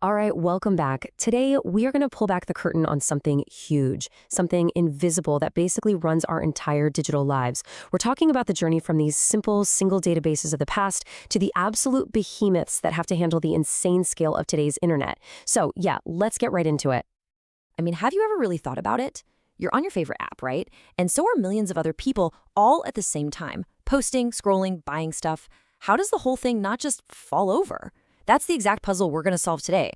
All right, welcome back. Today, we are going to pull back the curtain on something huge, something invisible that basically runs our entire digital lives. We're talking about the journey from these simple, single databases of the past to the absolute behemoths that have to handle the insane scale of today's internet. So, yeah, let's get right into it. Have you ever really thought about it? You're on your favorite app, right? And so are millions of other people all at the same time, posting, scrolling, buying stuff. How does the whole thing not just fall over? That's the exact puzzle we're going to solve today.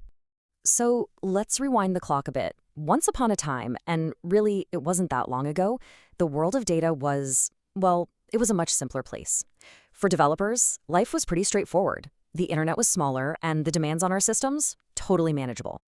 So let's rewind the clock a bit. Once upon a time, and really it wasn't that long ago, the world of data was, well, it was a much simpler place. For developers, life was pretty straightforward. The internet was smaller, and the demands on our systems, totally manageable.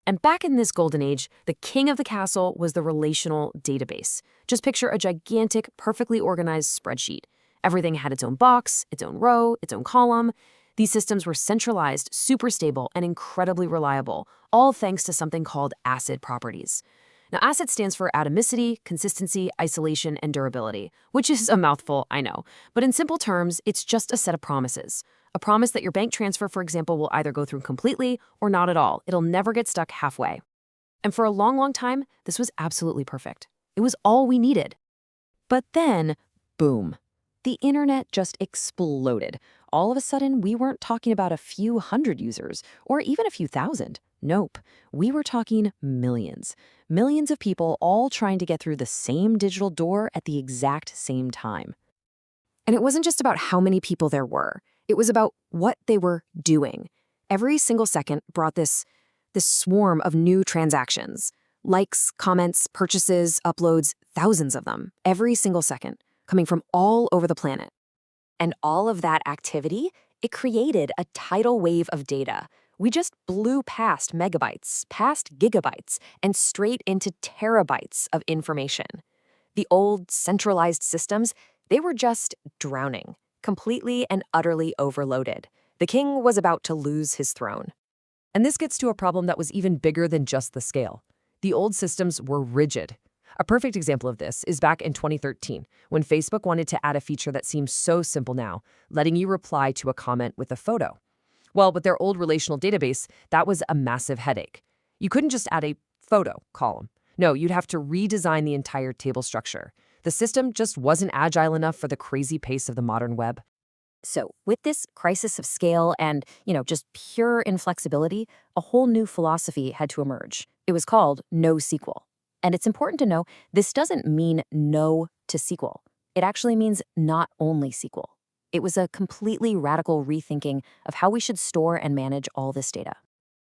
And back in this golden age, the king of the castle was the relational database. Just picture a gigantic, perfectly organized spreadsheet. Everything had its own box, its own row, its own column. These systems were centralized, super stable, and incredibly reliable, all thanks to something called ACID properties. Now, ACID stands for atomicity, consistency, isolation, and durability, which is a mouthful, I know. But in simple terms, it's just a set of promises. A promise that your bank transfer, for example, will either go through completely or not at all. It'll never get stuck halfway. And for a long, long time, this was absolutely perfect. It was all we needed. But then, boom, the internet just exploded. All of a sudden, we weren't talking about a few hundred users or even a few thousand. Nope, we were talking millions. Millions of people all trying to get through the same digital door at the exact same time. And it wasn't just about how many people there were. It was about what they were doing. Every single second brought this swarm of new transactions. Likes, comments, purchases, uploads, thousands of them, every single second, coming from all over the planet. And all of that activity, it created a tidal wave of data. We just blew past megabytes, past gigabytes, and straight into terabytes of information. The old centralized systems, they were just drowning, completely and utterly overloaded. The king was about to lose his throne. And this gets to a problem that was even bigger than just the scale. The old systems were rigid. A perfect example of this is back in 2013, when Facebook wanted to add a feature that seems so simple now, letting you reply to a comment with a photo. Well, with their old relational database, that was a massive headache. You couldn't just add a photo column. No, you'd have to redesign the entire table structure. The system just wasn't agile enough for the crazy pace of the modern web. So with this crisis of scale and, just pure inflexibility, a whole new philosophy had to emerge. It was called NoSQL. And it's important to know this doesn't mean no to SQL. It actually means not only SQL. It was a completely radical rethinking of how we should store and manage all this data.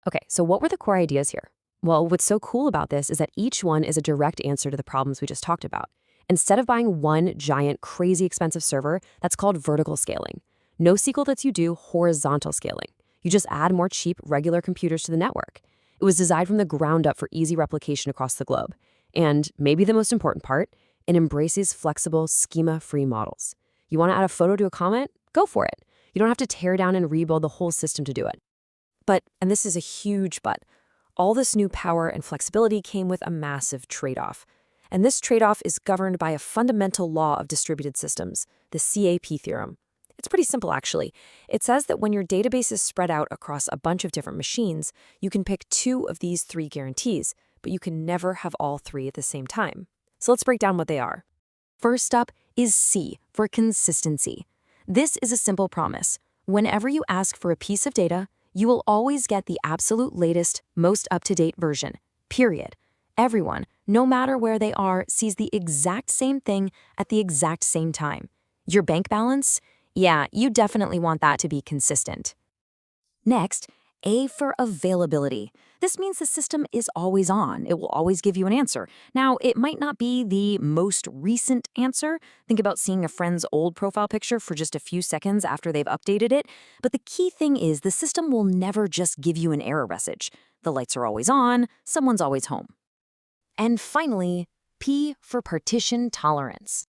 Okay, so what were the core ideas here? Well, what's so cool about this is that each one is a direct answer to the problems we just talked about. Instead of buying one giant, crazy expensive server, that's called vertical scaling. NoSQL lets you do horizontal scaling. You just add more cheap, regular computers to the network. It was designed from the ground up for easy replication across the globe. And maybe the most important part, it embraces flexible, schema-free models. You want to add a photo to a comment? Go for it. You don't have to tear down and rebuild the whole system to do it. But, and this is a huge but, all this new power and flexibility came with a massive trade-off. And this trade-off is governed by a fundamental law of distributed systems, the CAP Theorem. It's pretty simple, actually. It says that when your database is spread out across a bunch of different machines, you can pick two of these three guarantees, but you can never have all three at the same time. So let's break down what they are. First up is C for consistency. This is a simple promise. Whenever you ask for a piece of data, you will always get the absolute latest, most up-to-date version, period. Everyone, no matter where they are, sees the exact same thing at the exact same time. Your bank balance? Yeah, you definitely want that to be consistent. Next, A for availability. This means the system is always on. It will always give you an answer. Now, it might not be the most recent answer. Think about seeing a friend's old profile picture for just a few seconds after they've updated it. But the key thing is the system will never just give you an error message. The lights are always on, someone's always home. And finally, P for partition tolerance.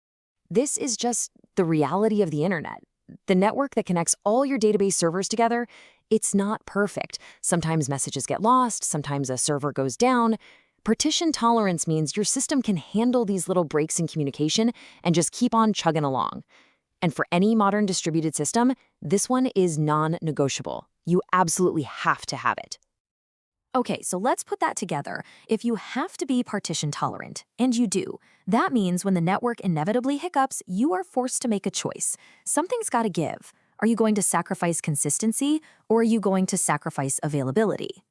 This is just the reality of the internet. The network that connects all your database servers together, it's not perfect. Sometimes messages get lost, sometimes a server goes down. Partition tolerance means your system can handle these little breaks in communication and just keep on chugging along. And for any modern distributed system, this one is non-negotiable. You absolutely have to have it. Okay, so let's put that together. If you have to be partition tolerant, and you do, that means when the network inevitably hiccups, you are forced to make a choice. Something's got to give. Are you going to sacrifice consistency, or are you going to sacrifice availability?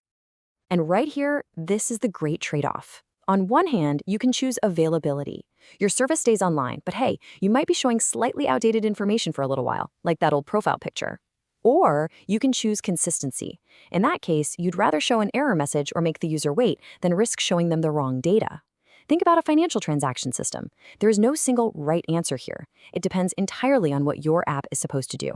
And right here, this is the great trade-off. On one hand, you can choose availability. Your service stays online, but hey, you might be showing slightly outdated information for a little while, like that old profile picture. Or you can choose consistency. In that case, you'd rather show an error message or make the user wait than risk showing them the wrong data. Think about a financial transaction system. There is no single right answer here. It depends entirely on what your app is supposed to do.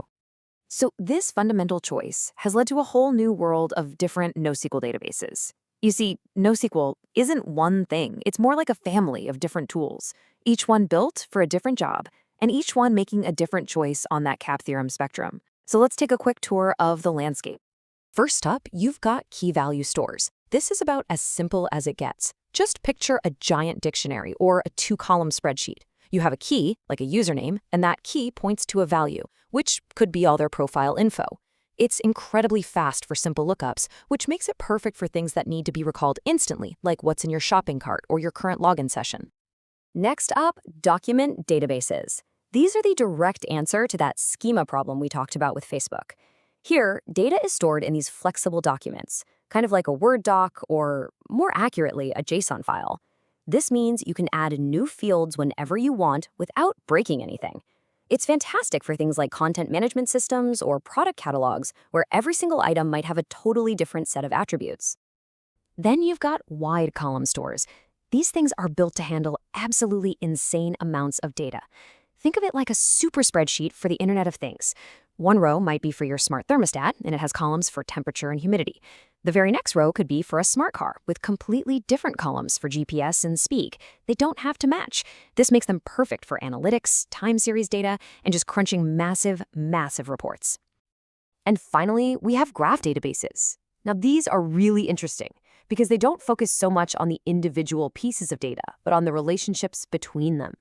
So this fundamental choice has led to a whole new world of different NoSQL databases. You see, NoSQL isn't one thing. It's more like a family of different tools, each one built for a different job, and each one making a different choice on that CAP Theorem spectrum. So let's take a quick tour of the landscape. First up, you've got key value stores. This is about as simple as it gets. Just picture a giant dictionary or a 2-column spreadsheet. You have a key, like a username, and that key points to a value, which could be all their profile info. It's incredibly fast for simple lookups, which makes it perfect for things that need to be recalled instantly, like what's in your shopping cart or your current login session. Next up, document databases. These are the direct answer to that schema problem we talked about with Facebook. Here, data is stored in these flexible documents, kind of like a Word doc or, more accurately, a JSON file. This means you can add new fields whenever you want without breaking anything. It's fantastic for things like content management systems or product catalogs, where every single item might have a totally different set of attributes. Then you've got wide column stores. These things are built to handle absolutely insane amounts of data. Think of it like a super spreadsheet for the Internet of Things. One row might be for your smart thermostat, and it has columns for temperature and humidity. The very next row could be for a smart car, with completely different columns for GPS and speed. They don't have to match. This makes them perfect for analytics, time series data, and just crunching massive, massive reports. And finally, we have graph databases. Now, these are really interesting because they don't focus so much on the individual pieces of data, but on the relationships between them.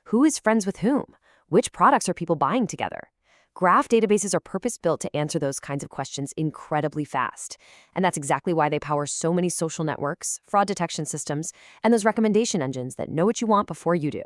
Who is friends with whom? Which products are people buying together? Graph databases are purpose-built to answer those kinds of questions incredibly fast. And that's exactly why they power so many social networks, fraud detection systems, and those recommendation engines that know what you want before you do.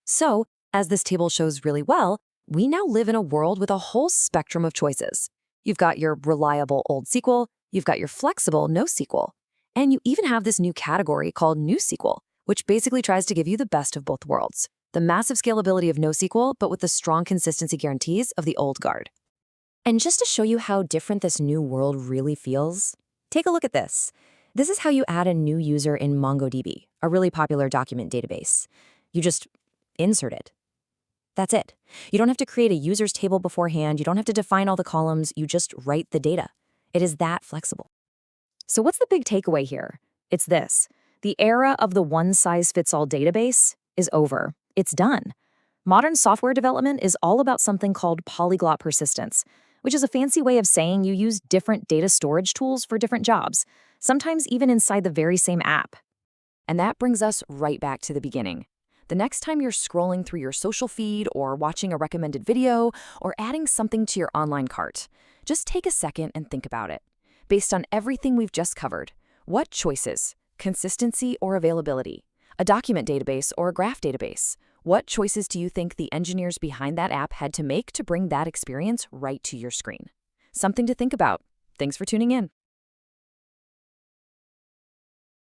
So, as this table shows really well, we now live in a world with a whole spectrum of choices. You've got your reliable old SQL, you've got your flexible NoSQL, and you even have this new category called NewSQL, which basically tries to give you the best of both worlds. The massive scalability of NoSQL, but with the strong consistency guarantees of the old guard. And just to show you how different this new world really feels, take a look at this. This is how you add a new user in MongoDB, a really popular document database. You just insert it. That's it. You don't have to create a users table beforehand. You don't have to define all the columns. You just write the data. It is that flexible. So what's the big takeaway here? It's this. The era of the one-size-fits-all database is over. It's done. Modern software development is all about something called polyglot persistence, which is a fancy way of saying you use different data storage tools for different jobs, sometimes even inside the very same app. And that brings us right back to the beginning. The next time you're scrolling through your social feed or watching a recommended video or adding something to your online cart, just take a second and think about it. Based on everything we've just covered, what choices, consistency or availability, a document database or a graph database, what choices do you think the engineers behind that app had to make to bring that experience right to your screen? Something to think about. Thanks for tuning in.